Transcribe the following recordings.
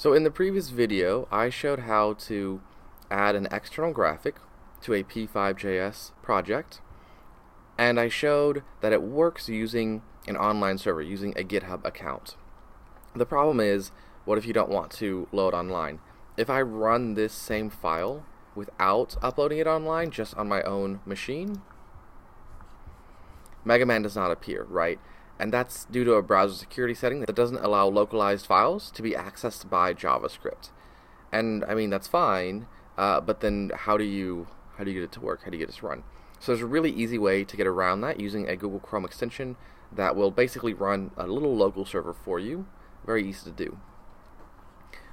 So in the previous video, I showed how to add an external graphic to a p5.js project, and I showed that it works using an online server, using a GitHub account. The problem is, what if you don't want to load online? If I run this same file without uploading it online, just on my own machine, Mega Man does not appear, right? And that's due to a browser security setting that doesn't allow localized files to be accessed by JavaScript. And I mean, that's fine, but then how do you get it to work? How do you get it to run? So there's a really easy way to get around that using a Google Chrome extension that will basically run a little local server for you. Very easy to do.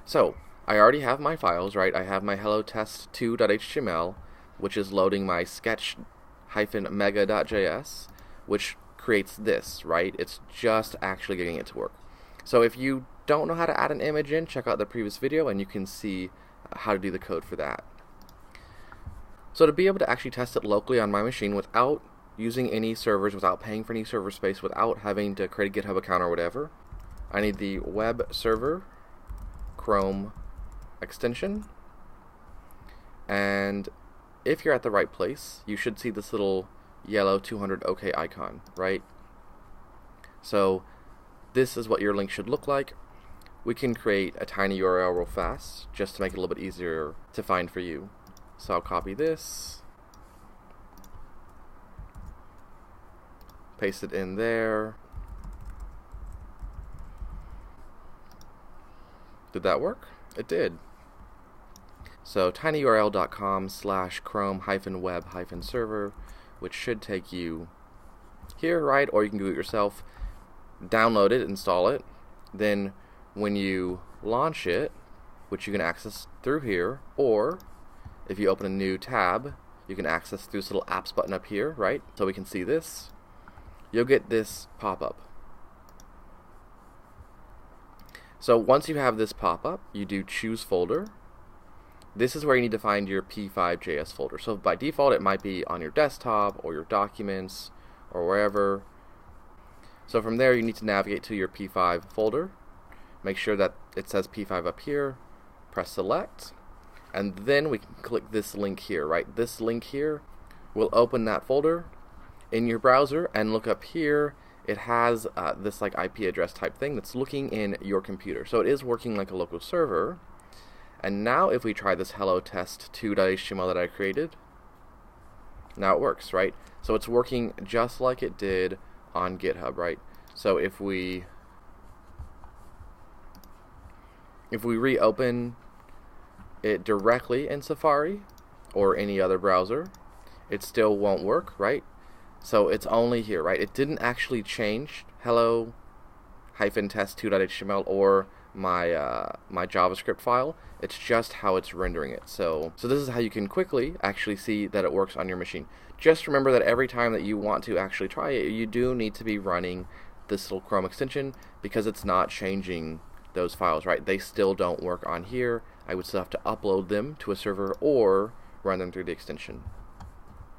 So I already have my files, right? I have my hello-test2.html, which is loading my sketch-mega.js, which creates this, right? It's just actually getting it to work. So if you don't know how to add an image in, check out the previous video and you can see how to do the code for that. So to be able to actually test it locally on my machine without using any servers, without paying for any server space, without having to create a GitHub account or whatever, I need the web server Chrome extension. And if you're at the right place, you should see this little yellow 200 OK icon, right? So this is what your link should look like. We can create a tiny URL real fast just to make it a little bit easier to find for you. So I'll copy this, paste it in there. Did that work? It did. So tinyurl.com/chrome-web-server, which should take you here, right? Or you can do it yourself. Download it, install it. Then when you launch it, which you can access through here, or if you open a new tab, you can access through this little apps button up here, right? So we can see this. You'll get this pop-up. So once you have this pop-up, you do choose folder. This is where you need to find your p5.js folder. So by default, it might be on your desktop or your documents or wherever. So from there, you need to navigate to your p5 folder. Make sure that it says p5 up here. Press select. And then we can click this link here, right? This link here will open that folder in your browser, and look up here. It has this like IP address type thing that's looking in your computer. So it is working like a local server. And now if we try this hello-test2.html that I created, now it works, right? So it's working just like it did on GitHub, right? So if we reopen it directly in Safari or any other browser, it still won't work, right? So it's only here, right? It didn't actually change hello-test2.html or my JavaScript file. It's just how it's rendering it. So this is how you can quickly actually see that it works on your machine. Just remember that every time that you want to actually try it, you do need to be running this little Chrome extension, because it's not changing those files, right? They still don't work on here. I would still have to upload them to a server or run them through the extension.